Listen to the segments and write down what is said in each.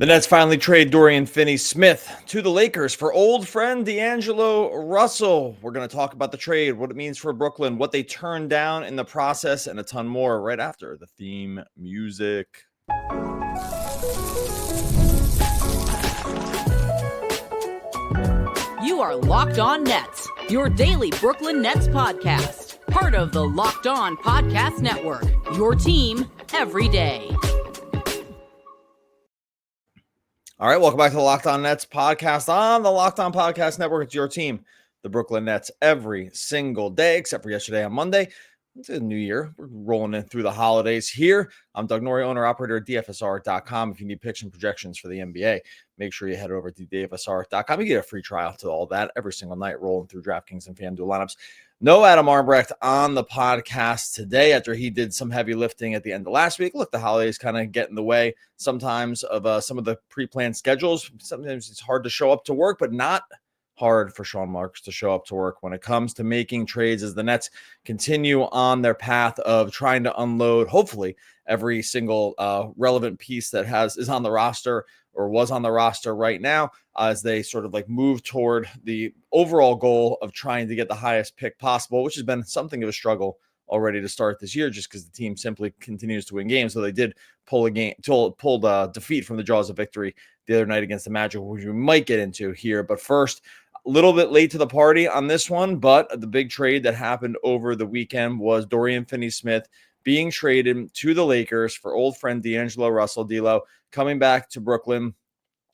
The Nets finally trade Dorian Finney-Smith to the Lakers for old friend DAngelo Russell. We're going to talk about the trade, what it means for Brooklyn, what they turned down in the process, and a ton more right after the theme music. You are Locked On Nets, your daily Brooklyn Nets podcast. Part of the Locked On Podcast Network, your team every day. All right, welcome back to the Locked On Nets podcast on the Locked On Podcast Network. It's your team, the Brooklyn Nets, every single day, except for yesterday on Monday. It's a new year. We're rolling in through the holidays here. I'm Doug Norrie, owner-operator at DFSR.com. If you need picks and projections for the NBA, make sure you head over to DFSR.com. You get a free trial to all that every single night, rolling through DraftKings and FanDuel lineups. No Adam Armbrecht on the podcast today after he did some heavy lifting at the end of last week. Look, the holidays kind of get in the way sometimes of some of the pre-planned schedules. Sometimes it's hard to show up to work, but not hard for Sean Marks to show up to work when it comes to making trades as the Nets continue on their path of trying to unload, hopefully, every single relevant piece that is on the roster or was on the roster right now as they sort of like move toward the overall goal of trying to get the highest pick possible, which has been something of a struggle already to start this year just because the team simply continues to win games. So they did pull defeat from the jaws of victory the other night against the Magic, which we might get into here. But first, a little bit late to the party on this one, but the big trade that happened over the weekend was Dorian Finney-Smith being traded to the Lakers for old friend DAngelo Russell, D'Lo, coming back to Brooklyn,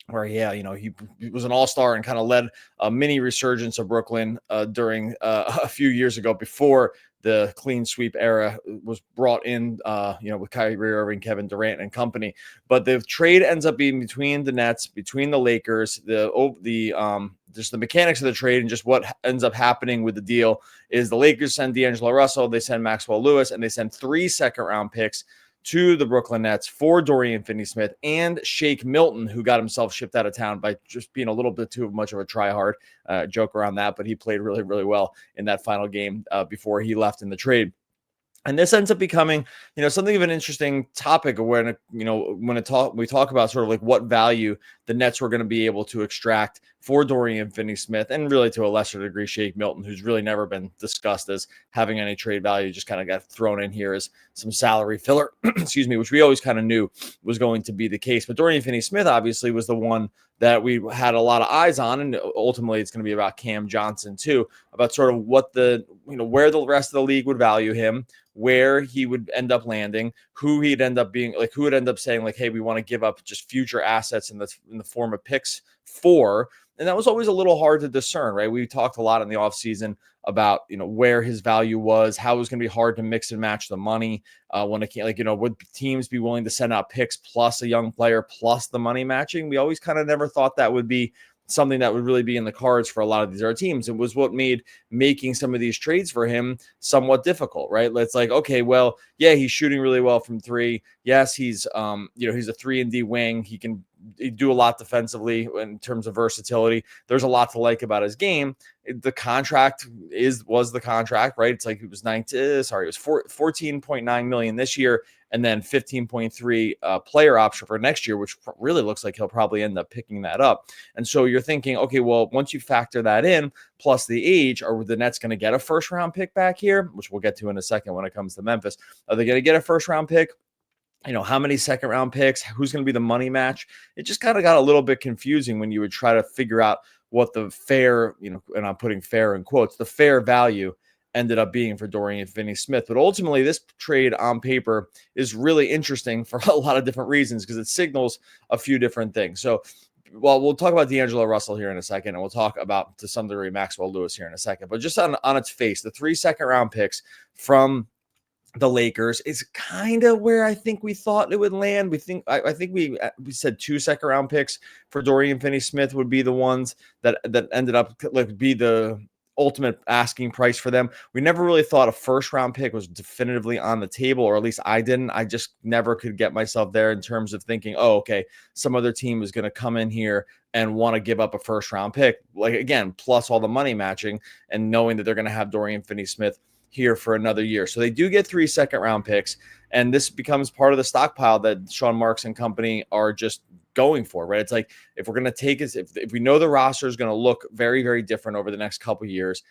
where, he was an all-star and kind of led a mini resurgence of Brooklyn during a few years ago before the clean sweep era was brought in, with Kyrie Irving, Kevin Durant, and company. But the trade ends up being between the Nets, between the Lakers, just the mechanics of the trade and just what ends up happening with the deal is the Lakers send DAngelo Russell, they send Maxwell Lewis, and they send 3 second-round picks to the Brooklyn Nets for Dorian Finney-Smith and Shake Milton, who got himself shipped out of town by just being a little bit too much of a try-hard joke around that, but he played really, really well in that final game before he left in the trade. And this ends up becoming, something of an interesting topic when we talk about sort of like what value the Nets were going to be able to extract for Dorian Finney-Smith and really to a lesser degree Shake Milton, who's really never been discussed as having any trade value, just kind of got thrown in here as some salary filler, which we always kind of knew was going to be the case. But Dorian Finney-Smith obviously was the one that we had a lot of eyes on, and ultimately it's going to be about Cam Johnson too, about sort of what where the rest of the league would value him, where he would end up landing, who he'd end up being, like who would end up saying like, hey, we want to give up just future assets in the form of picks for. And that was always a little hard to discern, right? We talked a lot in the offseason about, where his value was, how it was going to be hard to mix and match the money when it can't, would teams be willing to send out picks plus a young player plus the money matching? We always kind of never thought that would be something that would really be in the cards for a lot of these other teams. It was what made making some of these trades for him somewhat difficult, right? It's like, okay, well, yeah, he's shooting really well from 3. Yes, he's he's a 3-and-D wing. He can do a lot defensively in terms of versatility. There's a lot to like about his game. The contract was the contract, right? It's like it was $14.9 million this year, and then 15.3 player option for next year, which really looks like he'll probably end up picking that up. And so you're thinking, okay, well, once you factor that in, plus the age, are the Nets going to get a first-round pick back here, which we'll get to in a second when it comes to Memphis? Are they going to get a first-round pick? How many second-round picks? Who's going to be the money match? It just kind of got a little bit confusing when you would try to figure out what the fair, and I'm putting fair in quotes, the fair value ended up being for Dorian Finney-Smith. But ultimately, this trade on paper is really interesting for a lot of different reasons because it signals a few different things. So, we'll talk about DAngelo Russell here in a second, and we'll talk about, to some degree, Maxwell Lewis here in a second. But just on its face, the 3 second-round picks from the Lakers is kind of where I think we thought it would land. I think we said 2 second-round picks for Dorian Finney-Smith would be the ones that ended up be the ultimate asking price for them. We never really thought a first-round pick was definitively on the table, or at least I didn't. I just never could get myself there in terms of thinking, oh, okay, some other team is going to come in here and want to give up a first-round pick, again, plus all the money matching and knowing that they're going to have Dorian Finney-Smith here for another year. So they do get 3 second-round picks, and this becomes part of the stockpile that Sean Marks and company are just going for, right? It's like, if we're going to take us, if we know the roster is going to look very, very different over the next couple of years,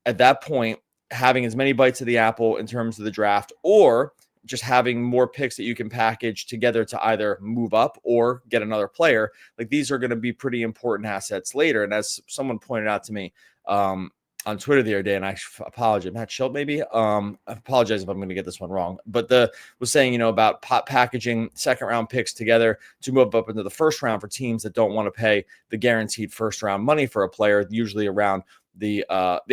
at that point, having as many bites of the apple in terms of the draft, or just having more picks that you can package together to either move up or get another player, like these are going to be pretty important assets later. And as someone pointed out to me on Twitter the other day, and I apologize, Matt Schilt maybe, I apologize if I'm going to get this one wrong, but was saying, about packaging second round picks together to move up into the first round for teams that don't want to pay the guaranteed first round money for a player, usually around the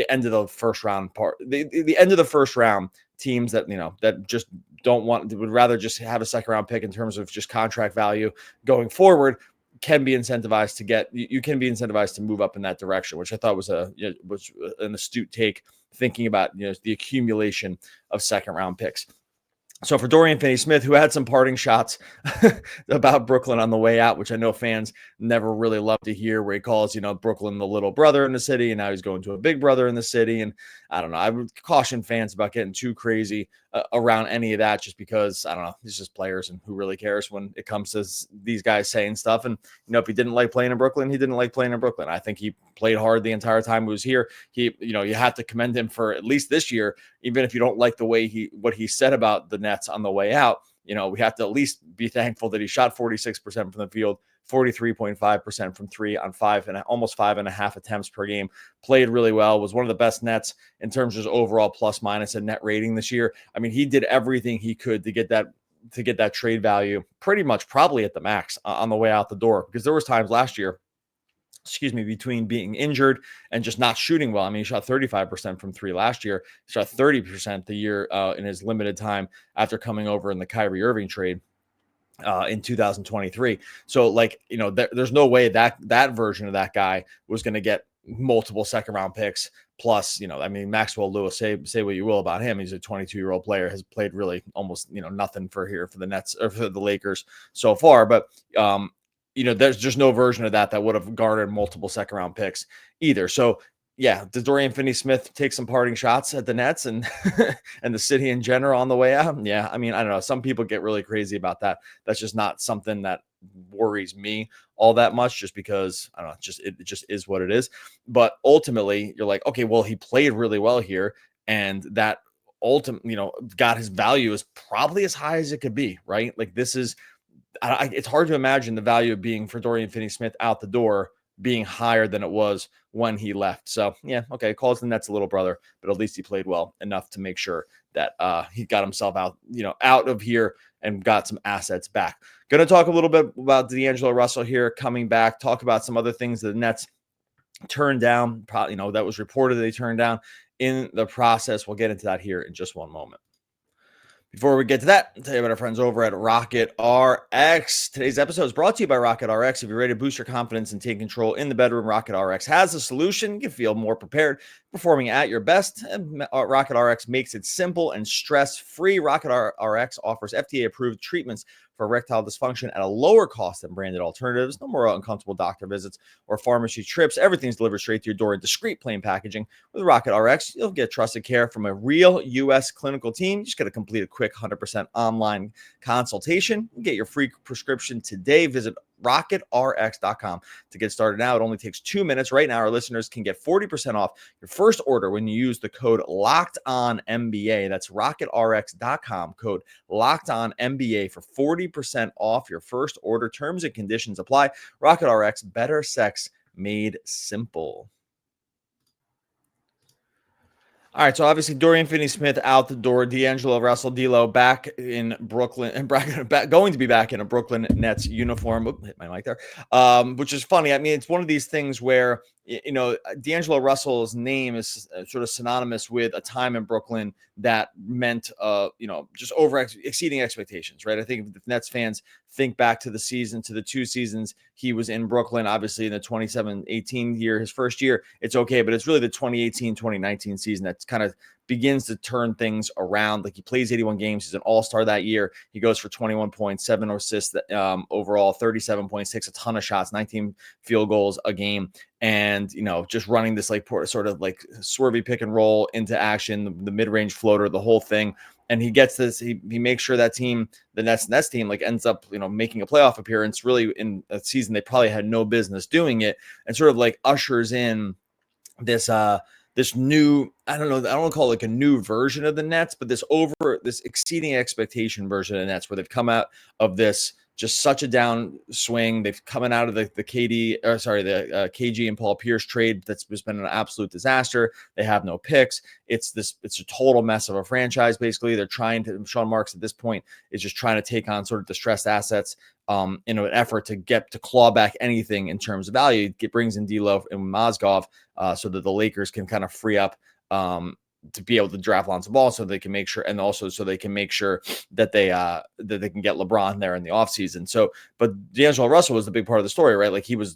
end of the first round the end of the first round. Teams that, that just would rather just have a second round pick in terms of just contract value going forward, can be incentivized to get, you can be incentivized to move up in that direction, which I thought was an astute take, thinking about, the accumulation of second round picks. So for Dorian Finney-Smith, who had some parting shots about Brooklyn on the way out, which I know fans never really love to hear, where he calls, Brooklyn the little brother in the city, and now he's going to a big brother in the city. And I don't know, I would caution fans about getting too crazy around any of that, just because, I don't know, he's just players, and who really cares when it comes to these guys saying stuff. And, if he didn't like playing in Brooklyn, he didn't like playing in Brooklyn. I think he played hard the entire time he was here. He, you have to commend him for, at least this year, even if you don't like the way what he said about the Nets on the way out, we have to at least be thankful that he shot 46% from the field, 43.5% from three on almost 5.5 attempts per game, played really well, was one of the best Nets in terms of overall plus minus and net rating this year. I mean, he did everything he could to get that trade value pretty much probably at the max on the way out the door, because there was times last year, between being injured and just not shooting well. I mean, he shot 35% from three last year. He shot 30% the year in his limited time after coming over in the Kyrie Irving trade in 2023. So there's no way that version of that guy was going to get multiple second round picks. Plus, Maxwell Lewis, say what you will about him. He's a 22-year-old player, has played really almost, nothing for the Nets or for the Lakers so far. But, there's just no version of that would have garnered multiple second round picks either. So yeah, does Dorian Finney-Smith take some parting shots at the Nets and and the city in general on the way out? Yeah, I mean, I don't know. Some people get really crazy about that. That's just not something that worries me all that much, just because I don't know, it just is what it is. But ultimately, you're like, okay, well, he played really well here, and that ultimately, got his value is probably as high as it could be, right? Like this is, it's hard to imagine the value of being for Dorian Finney-Smith out the door being higher than it was when he left. So yeah, okay, calls the Nets a little brother, but at least he played well enough to make sure that he got himself out, out of here and got some assets back. Going to talk a little bit about DAngelo Russell here coming back, talk about some other things that the Nets turned down, probably, that was reported they turned down in the process. We'll get into that here in just one moment. Before we get to that, I'll tell you about our friends over at Rocket RX. Today's episode is brought to you by Rocket RX. If you're ready to boost your confidence and take control in the bedroom, Rocket RX has a solution. You can feel more prepared, performing at your best. And Rocket RX makes it simple and stress-free. Rocket RX offers FDA-approved treatments for erectile dysfunction at a lower cost than branded alternatives. No more uncomfortable doctor visits or pharmacy trips. Everything's delivered straight to your door in discreet, plain packaging. With Rocket RX, you'll get trusted care from a real U.S. clinical team. You just got to complete a quick 100% online consultation. Get your free prescription today. Visit rocketrx.com to get started now. It only takes 2 minutes. Right now, our listeners can get 40% off your first order when you use the code LOCKEDONNBA. That's rocketrx.com, code LOCKEDONNBA for 40% off your first order. Terms and conditions apply. Rocket RX, better sex made simple. All right, so obviously Dorian Finney-Smith out the door, DAngelo Russell, D'Lo back in Brooklyn, and going to be back in a Brooklyn Nets uniform. Oop, hit my mic there, which is funny. I mean, it's one of these things where, DAngelo Russell's name is sort of synonymous with a time in Brooklyn that meant, just exceeding expectations, right? I think if Nets fans think back to the 2 seasons he was in Brooklyn, obviously in the 27-18 year, his first year, it's okay, but it's really the 2018-2019 season that's kind of begins to turn things around. Like he plays 81 games. He's an all-star that year. He goes for 21 points, 7 assists overall, 37.6, a ton of shots, 19 field goals a game. And, just running this sort of like swervy pick and roll into action, the mid-range floater, the whole thing. and he gets this. He makes sure that team, the Nets team, like ends up making a playoff appearance. Really, in a season they probably had no business doing it, and sort of like ushers in this new, I don't want to call it like a new version of the Nets, but this exceeding expectation version of the Nets, where they've come out of this just such a downswing. They've coming out of the KG and Paul Pierce trade that's just been an absolute disaster. They have no picks. It's a total mess of a franchise. Basically, they're trying to, Sean Marks at this point is just trying to take on sort of distressed assets in an effort to claw back anything in terms of value. It brings in D'Lo and Mozgov so that the Lakers can kind of free up to be able to draft Lonzo Ball, so they can make sure, and also so they can make sure that they can get LeBron there in the offseason. So, but DAngelo Russell was the big part of the story, right? Like he was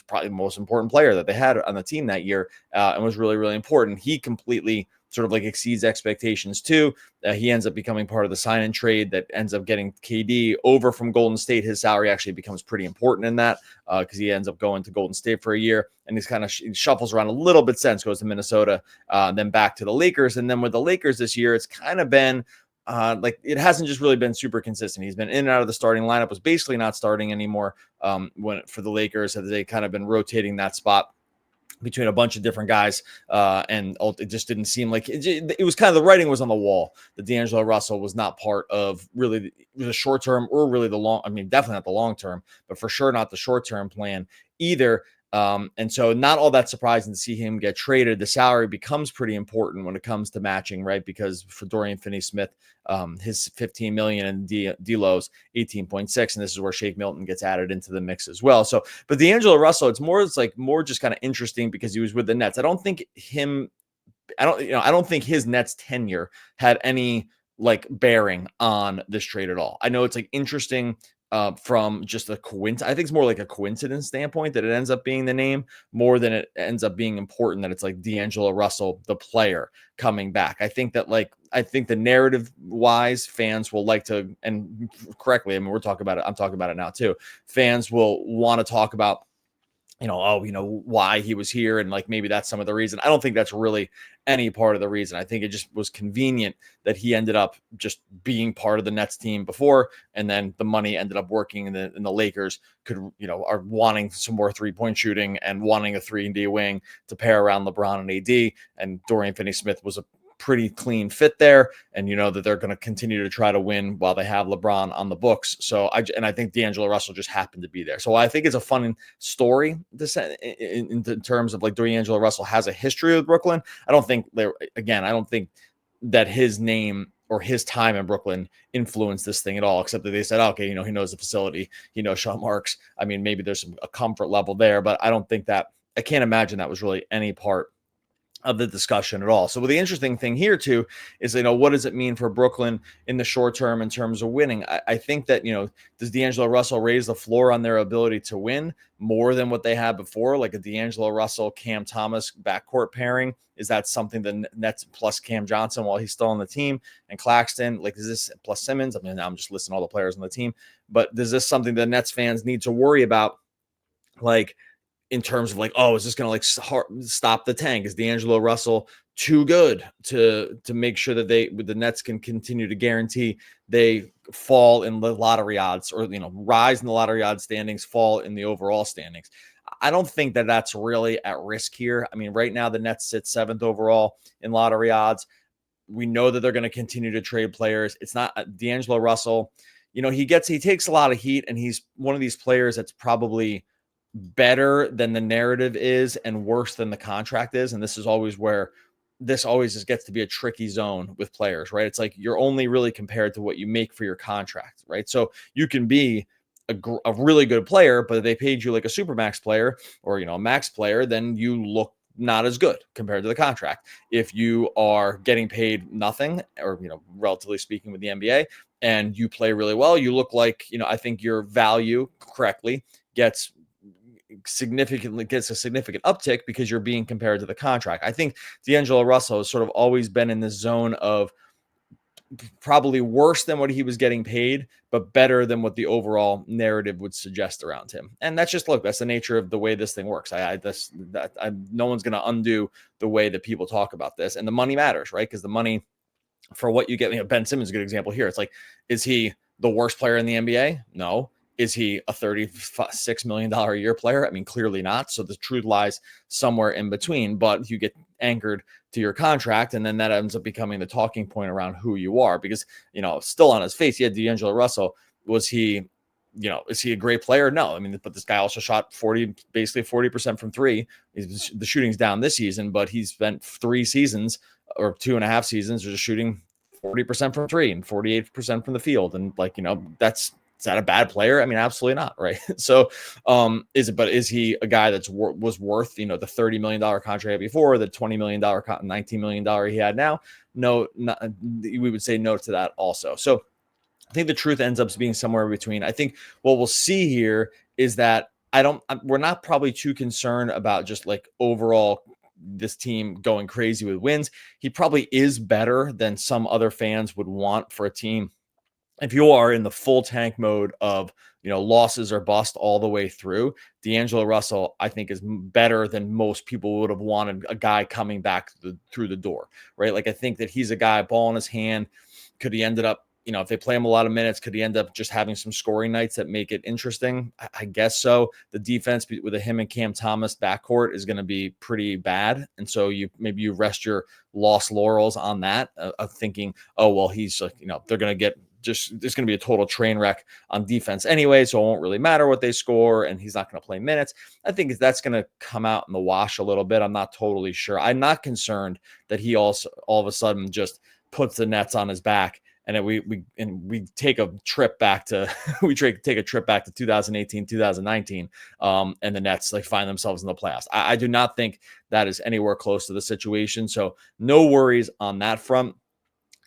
probably the most important player that they had on the team that year, and was really, really important. He completely sort of like exceeds expectations too. He ends up becoming part of the sign and trade that ends up getting KD over from Golden State. His salary actually becomes pretty important in that because he ends up going to Golden State for a year, and he's kind of shuffles around a little bit since, goes to Minnesota, then back to the Lakers. And then with the Lakers this year, it's kind of been like it hasn't just really been super consistent. He's been in and out of the starting lineup, was basically not starting anymore for the Lakers, as they kind of been rotating that spot between a bunch of different guys, and it just didn't seem like it was kind of, the writing was on the wall that DAngelo Russell was not part of really the short term or really the long. I mean, definitely not the long term, but for sure not the short term plan either. And so not all that surprising to see him get traded. The salary becomes pretty important when it comes to matching, right? Because for Dorian Finney-Smith, his $15 million and D'Lo's 18.6, and this is where Shake Milton gets added into the mix as well. So, but DAngelo Russell, it's more just kind of interesting because he was with the Nets. I don't think his Nets tenure had any like bearing on this trade at all. I know it's like interesting from just a coincidence. I think it's more like a coincidence standpoint that it ends up being the name more than it ends up being important that it's like DAngelo Russell, the player, coming back. I think the narrative wise, fans will like to, and correctly, I mean, I'm talking about it now too. Fans will want to talk about, why he was here. And like, maybe that's some of the reason. I don't think that's really any part of the reason. I think it just was convenient that he ended up just being part of the Nets team before. And then the money ended up working and the Lakers are wanting some more 3-point shooting and wanting a 3-and-D wing to pair around LeBron and AD. And Dorian Finney-Smith was a pretty clean fit there, and that they're going to continue to try to win while they have LeBron on the books. So I think DAngelo Russell just happened to be there. So I think it's a fun story in terms of like DAngelo Russell has a history with Brooklyn. I don't think that his name or his time in Brooklyn influenced this thing at all, except that they said, okay, he knows the facility, he knows Sean Marks. I mean, maybe there's a comfort level there, but I can't imagine that was really any part of the discussion at all. So the interesting thing here too is, what does it mean for Brooklyn in the short term in terms of winning? I think that, does DAngelo Russell raise the floor on their ability to win more than what they had before? Like a DAngelo Russell, Cam Thomas backcourt pairing. Is that something the Nets plus Cam Johnson while he's still on the team, and Claxton, like, is this plus Simmons? I mean, I'm just listing all the players on the team, but is this something the Nets fans need to worry about? Like, in terms of like, is this going to like stop the tank? Is DAngelo Russell too good to make sure that the Nets can continue to guarantee they fall in the lottery odds, or, rise in the lottery odds standings, fall in the overall standings? I don't think that that's really at risk here. I mean, right now the Nets sit 7th overall in lottery odds. We know that they're going to continue to trade players. It's not DAngelo Russell. He takes a lot of heat, and he's one of these players that's probably better than the narrative is and worse than the contract is. And this is always where this always just gets to be a tricky zone with players, right? It's like you're only really compared to what you make for your contract, right? So you can be a really good player, but if they paid you like a supermax player or, a max player, then you look not as good compared to the contract. If you are getting paid nothing, or, relatively speaking with the NBA, and you play really well, you look like, I think your value correctly gets a significant uptick because you're being compared to the contract. I think DAngelo Russell has sort of always been in this zone of probably worse than what he was getting paid, but better than what the overall narrative would suggest around him. And that's the nature of the way this thing works. No one's going to undo the way that people talk about this, and the money matters, right? Because the money for what you get. Ben Simmons is a good example here. It's like, is he the worst player in the NBA? No. Is he a $36 million a year player? I mean, clearly not. So the truth lies somewhere in between, but you get anchored to your contract, and then that ends up becoming the talking point around who you are. Because, still on his face, he had DAngelo Russell. Was he, is he a great player? No. I mean, but this guy also shot basically 40% from three. The shooting's down this season, but he's spent 3 seasons or 2.5 seasons just shooting 40% from three and 48% from the field. And is that a bad player? I mean, absolutely not. Right. So, is he a guy was worth, the $30 million contract before, the $20 million, $19 million he had now? No, we would say no to that also. So I think the truth ends up being somewhere between. I think what we'll see here is that we're not probably too concerned about just like overall this team going crazy with wins. He probably is better than some other fans would want for a team. If you are in the full tank mode of, losses or bust all the way through, DAngelo Russell, I think, is better than most people would have wanted a guy coming back through the door, right? Like, I think that he's a guy, ball in his hand. Could he ended up, if they play him a lot of minutes, could he end up just having some scoring nights that make it interesting? I guess so. The defense with him and Cam Thomas backcourt is going to be pretty bad. And so maybe you rest your lost laurels on that of thinking, oh, well, he's like, they're going to get there's going to be a total train wreck on defense anyway, so it won't really matter what they score, and he's not going to play minutes. I think that's going to come out in the wash a little bit. I'm not totally sure. I'm not concerned that he also all of a sudden just puts the Nets on his back, and then we take a trip back to take a trip back to 2018, 2019, and the Nets find themselves in the playoffs. I do not think that is anywhere close to the situation. So no worries on that front.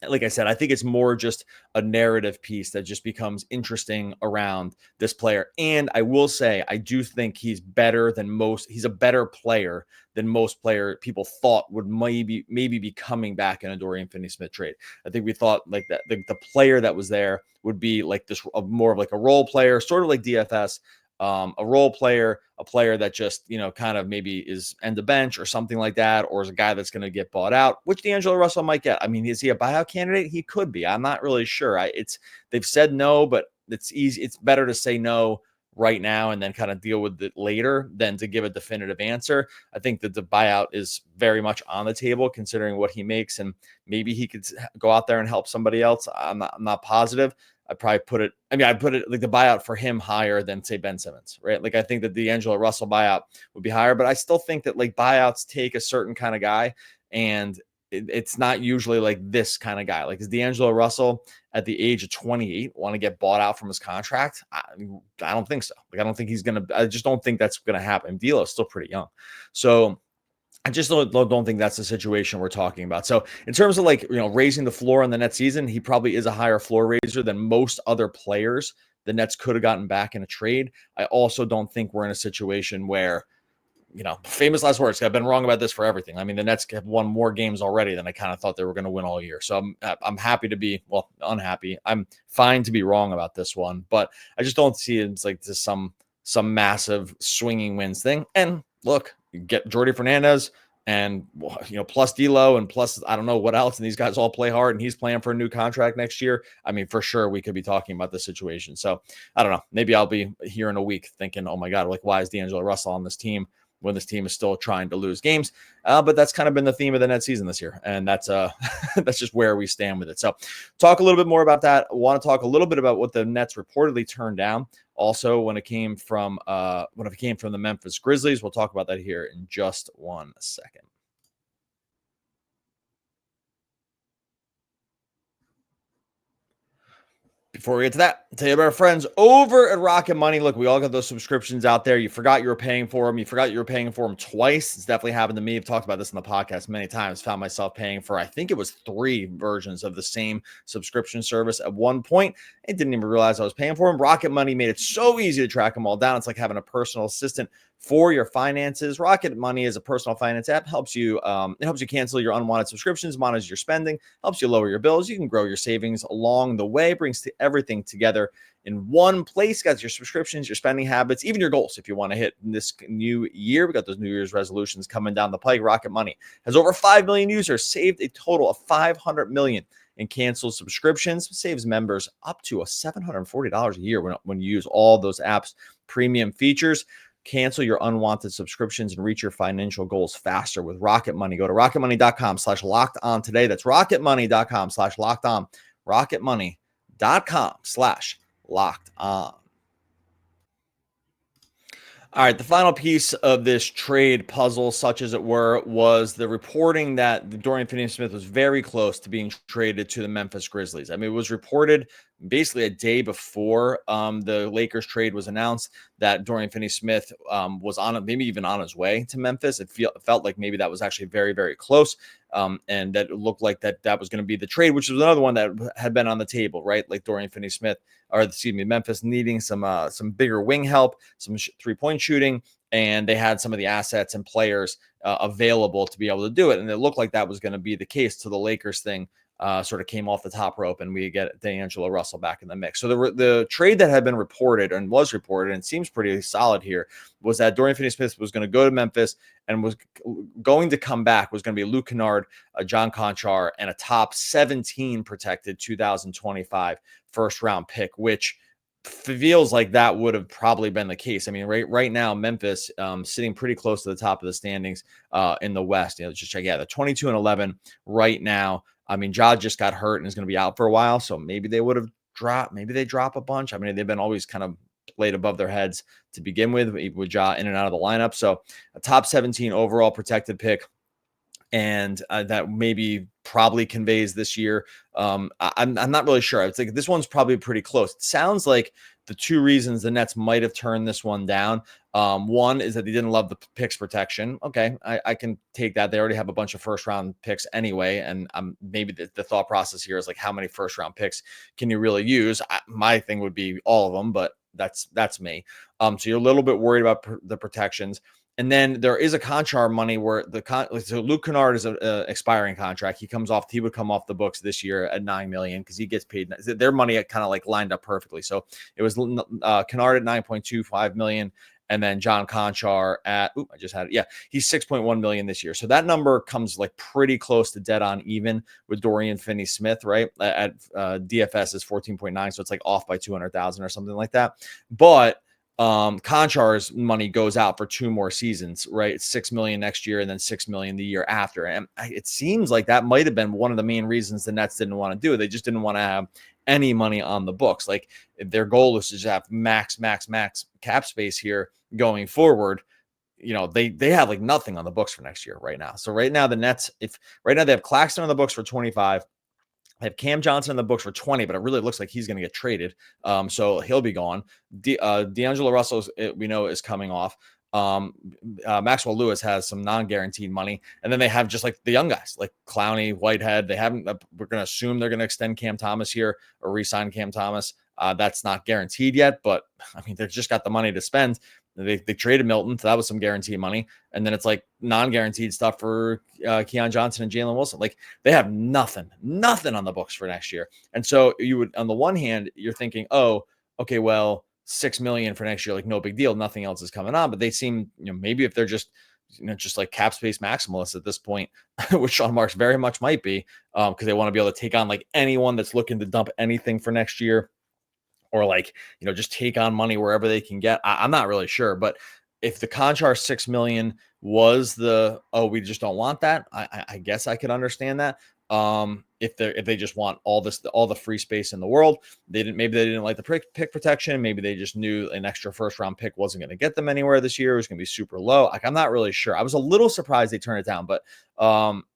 Like I said, I think it's more just a narrative piece that just becomes interesting around this player. And I will say, I do think he's better than most. He's a better player than most people thought would maybe be coming back in a Dorian Finney-Smith trade. I think we thought that the player that was there would be like this, more of like a role player, sort of like DFS. A role player, a player that just, kind of maybe is end the bench or something like that, or is a guy that's going to get bought out, which DAngelo Russell might get. I mean, is he a buyout candidate? He could be. I'm not really sure. They've said no, but it's easy. It's better to say no right now and then kind of deal with it later than to give a definitive answer. I think that the buyout is very much on the table considering what he makes, and maybe he could go out there and help somebody else. I'm not positive. I'd put it like the buyout for him higher than, say, Ben Simmons, right? Like, I think that the DAngelo Russell buyout would be higher, but I still think that buyouts take a certain kind of guy, and it's not usually like this kind of guy. Like, is DAngelo Russell at the age of 28 want to get bought out from his contract? I don't think so. I don't think I just don't think that's going to happen. D'Lo's still pretty young. So I just don't think that's the situation we're talking about. So in terms of raising the floor in the Nets season, he probably is a higher floor raiser than most other players the Nets could have gotten back in a trade. I also don't think we're in a situation where, famous last words, I've been wrong about this for everything. I mean, the Nets have won more games already than I kind of thought they were going to win all year. So I'm happy to be, unhappy. I'm fine to be wrong about this one, but I just don't see it as like this some massive swinging wins thing. And look, you get Jordi Fernandez and, plus D'Lo and plus, I don't know what else. And these guys all play hard, and he's playing for a new contract next year. I mean, for sure, we could be talking about this situation. So I don't know. Maybe I'll be here in a week thinking, oh my God, why is DAngelo Russell on this team when this team is still trying to lose games? But that's kind of been the theme of the Nets season this year. And that's that's just where we stand with it. So talk a little bit more about that. I want to talk a little bit about what the Nets reportedly turned down. Also, when it came from the Memphis Grizzlies. We'll talk about that here in just 1 second. Before we get to that, I'll tell you about our friends over at Rocket Money. Look, we all got those subscriptions out there. You forgot you were paying for them. You forgot you were paying for them twice. It's definitely happened to me. I've talked about this in the podcast many times. Found myself paying for, I think it was 3 versions of the same subscription service at one point. I didn't even realize I was paying for them. Rocket Money made it so easy to track them all down. It's like having a personal assistant for your finances. Rocket Money is a personal finance app. It helps you cancel your unwanted subscriptions, monitor your spending, helps you lower your bills. You can grow your savings along the way, brings everything together in one place. Got your subscriptions, your spending habits, even your goals. If you want to hit this new year, we got those New Year's resolutions coming down the pike. Rocket Money has over 5 million users, saved a total of $500 million in canceled subscriptions. Saves members up to $740 a year when you use all those apps' premium features. Cancel your unwanted subscriptions and reach your financial goals faster with Rocket Money. Go to rocketmoney.com/locked-on today. That's rocketmoney.com/locked-on. rocketmoney.com/locked-on. All right, the final piece of this trade puzzle, such as it were, was the reporting that Dorian Finney-Smith was very close to being traded to the Memphis Grizzlies. I mean, it was reported basically a day before the Lakers trade was announced that Dorian Finney-Smith was on, maybe even on his way to Memphis. It felt like maybe that was actually very, very close. And that it looked like that was going to be the trade, which was another one that had been on the table, right? Like Dorian Finney-Smith, Memphis needing some bigger wing help, some 3-point shooting, and they had some of the assets and players available to be able to do it. And it looked like that was going to be the case till the Lakers thing sort of came off the top rope and we get DAngelo Russell back in the mix. So the trade that had been reported and was reported, and seems pretty solid here, was that Dorian Finney-Smith was going to go to Memphis and was going to come back, was going to be Luke Kennard, John Conchar, and a top 17 protected 2025 first round pick, which feels like that would have probably been the case. I mean, right now, Memphis sitting pretty close to the top of the standings in the West. Just check, the 22-11 right now. I mean, Ja just got hurt and is going to be out for a while, so maybe they would have dropped. Maybe they drop a bunch. I mean, they've been always kind of played above their heads to begin with Ja in and out of the lineup. So a top 17 overall protected pick, and that maybe probably conveys this year. I'm not really sure. It's like this one's probably pretty close. It sounds like the two reasons the Nets might have turned this one down. One is that they didn't love the picks protection. Okay, I can take that. They already have a bunch of first round picks anyway. And maybe the thought process here is like, how many first round picks can you really use? My thing would be all of them, but that's me. So you're a little bit worried about the protections. And then there is a Conchar money where so Luke Kennard is an expiring contract. He would come off the books this year at $9 million because he gets paid. Their money kind of like lined up perfectly. So it was Kennard at $9.25 million, and then John Conchar at I just had it. Yeah, he's $6.1 million this year. So that number comes like pretty close to dead on even with Dorian Finney-Smith, right? At DFS is 14.9, so it's like off by 200,000 or something like that. But Conchar's money goes out for 2 more seasons, right? It's $6 million next year and then $6 million the year after. And it seems like that might have been one of the main reasons the Nets didn't want to do it. They just didn't want to have any money on the books. Like their goal is to just have max cap space here going forward. They have like nothing on the books for next year right now. So right now the Nets, right now they have Claxton on the books for 25. I have Cam Johnson in the books for 20, but it really looks like he's going to get traded. So he'll be gone. DAngelo Russell, we know, is coming off. Maxwell Lewis has some non-guaranteed money. And then they have just like the young guys like Clowney, Whitehead. They haven't, we're going to assume they're going to extend Cam Thomas here or re-sign Cam Thomas. That's not guaranteed yet, but I mean, they've just got the money to spend. They traded Milton, so that was some guaranteed money. And then it's like non-guaranteed stuff for Keon Johnson and Jalen Wilson. Like they have nothing on the books for next year. And so you would, on the one hand, you're thinking, oh, okay, well, $6 million for next year, like no big deal. Nothing else is coming on. But they seem, maybe if they're just like cap space maximalists at this point, which Sean Marks very much might be, because they want to be able to take on like anyone that's looking to dump anything for next year. Or like, just take on money wherever they can get. I'm not really sure. But if the Conchar $6 million was we just don't want that, I guess I could understand that. If they just want all the free space in the world, maybe they didn't like the pick protection. Maybe they just knew an extra first round pick wasn't going to get them anywhere this year. It was going to be super low. Like, I'm not really sure. I was a little surprised they turned it down, but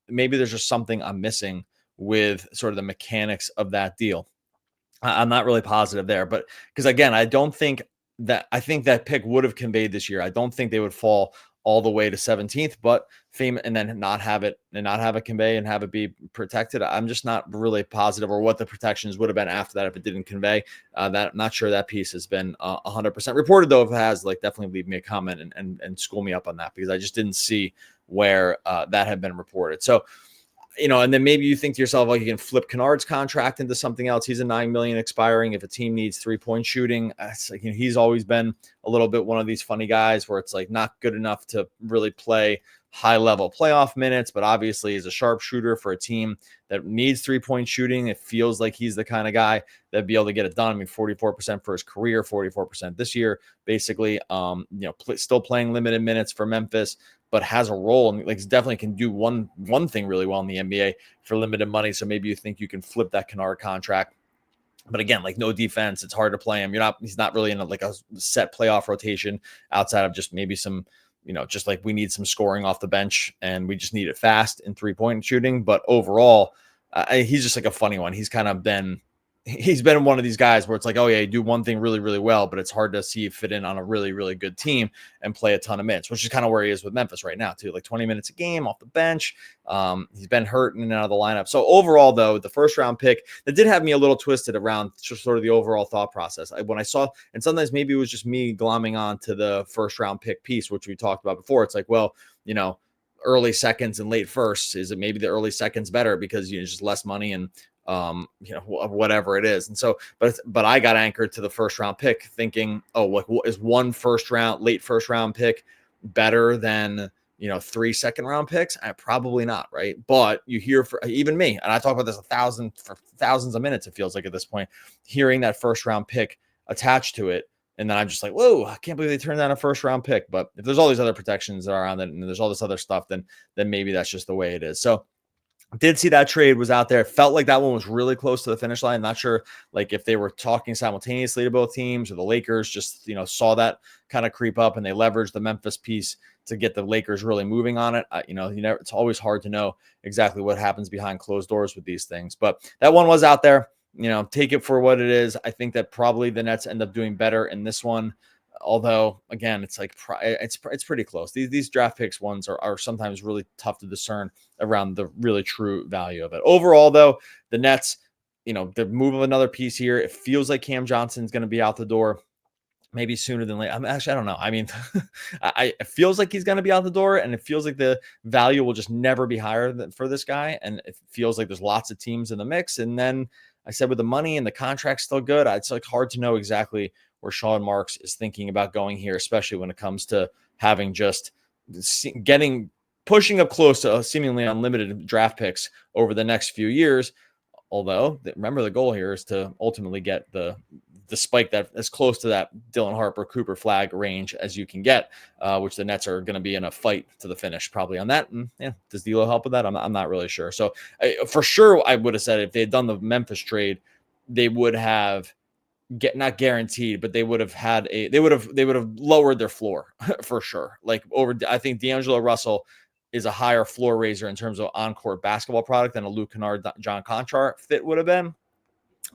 maybe there's just something I'm missing with sort of the mechanics of that deal. I'm not really positive there, but because again, I think that pick would have conveyed this year. I don't think they would fall all the way to 17th, but and then not have it convey and have it be protected. I'm just not really positive or what the protections would have been after that if it didn't convey. I'm not sure that piece has been 100% reported, though. If it has, like, definitely leave me a comment and school me up on that, because I just didn't see where that had been reported. So, and then maybe you think to yourself, like, you can flip Kennard's contract into something else. He's a $9 million expiring. If a team needs 3-point shooting, it's like, he's always been a little bit one of these funny guys where it's like not good enough to really play high level playoff minutes, but obviously is a sharpshooter for a team that needs 3-point shooting. It feels like he's the kind of guy that'd be able to get it done. I mean, 44% for his career, 44% this year, basically. Still playing limited minutes for Memphis, but has a role and like definitely can do one thing really well in the NBA for limited money. So maybe you think you can flip that Kennard contract. But again, like no defense, it's hard to play him. He's not really in a set playoff rotation outside of just maybe some, just like we need some scoring off the bench and we just need it fast in 3-point shooting. But overall, he's just like a funny one. He's been one of these guys where it's like, oh yeah, you do one thing really, really well, but it's hard to see you fit in on a really, really good team and play a ton of minutes, which is kind of where he is with Memphis right now too, like 20 minutes a game off the bench. He's been hurt in and out of the lineup. So overall though, the first round pick that did have me a little twisted around just sort of the overall thought process. When I saw, and sometimes maybe it was just me glomming on to the first round pick piece, which we talked about before. It's like, well, early seconds and late firsts, is it maybe the early seconds better because just less money and whatever it is. And so, but I got anchored to the first round pick thinking, oh, like is one late first round pick better than, 3 second round picks? Probably not. Right. But you hear for even me, and I talk about this for thousands of minutes, it feels like at this point, hearing that first round pick attached to it. And then I'm just like, whoa, I can't believe they turned down a first round pick. But if there's all these other protections that are around it and there's all this other stuff, then maybe that's just the way it is. So did see that trade was out there. Felt like that one was really close to the finish line. Not sure like if they were talking simultaneously to both teams or the Lakers just, saw that kind of creep up and they leveraged the Memphis piece to get the Lakers really moving on it. It's always hard to know exactly what happens behind closed doors with these things, but that one was out there. Take it for what it is. I think that probably the Nets end up doing better in this one. Although, again, it's like it's pretty close. These draft picks ones are sometimes really tough to discern around the really true value of it. Overall, though, the Nets, the move of another piece here. It feels like Cam Johnson's going to be out the door maybe sooner than later. I don't know. I mean, it feels like he's going to be out the door, and it feels like the value will just never be higher for this guy. And it feels like there's lots of teams in the mix. And then I said with the money and the contract's still good, it's like hard to know exactly where Sean Marks is thinking about going here, especially when it comes to having just pushing up close to seemingly unlimited draft picks over the next few years. Although, remember, the goal here is to ultimately get the spike that as close to that Dylan Harper, Cooper Flag range as you can get, which the Nets are going to be in a fight to the finish probably on that. And does D'Lo help with that? I'm not really sure. So for sure, I would have said if they had done the Memphis trade, they would have not guaranteed, but they would have lowered their floor for sure. Like I think DAngelo Russell is a higher floor raiser in terms of on-court basketball product than a Luke Kennard, John Conchar fit would have been.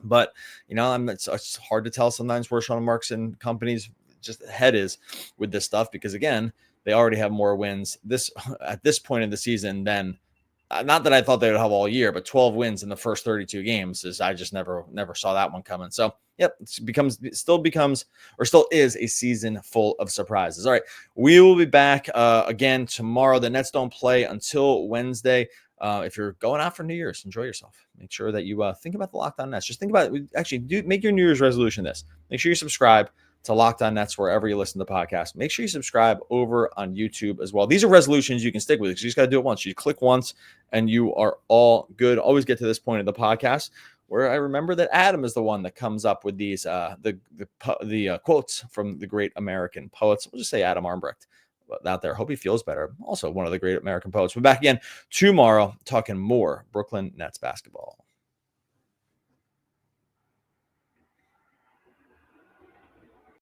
But, it's hard to tell sometimes where Sean Marks and company's just head is with this stuff, because again, they already have more wins at this point in the season than, not that I thought they would have all year, but 12 wins in the first 32 games I just never saw that one coming. So yep, still is a season full of surprises. All right, we will be back again tomorrow. The Nets don't play until Wednesday. If you're going out for New Year's, enjoy yourself. Make sure that you think about the Locked On Nets. Just think about it. Actually, make your New Year's resolution this. Make sure you subscribe to Locked On Nets wherever you listen to the podcast. Make sure you subscribe over on YouTube as well. These are resolutions you can stick with. You just got to do it once. You click once and you are all good. Always get to this point of the podcast where I remember that Adam is the one that comes up with these the quotes from the great American poets. We'll just say Adam Armbrecht out there. Hope he feels better. Also one of the great American poets. We're back again tomorrow talking more Brooklyn Nets basketball.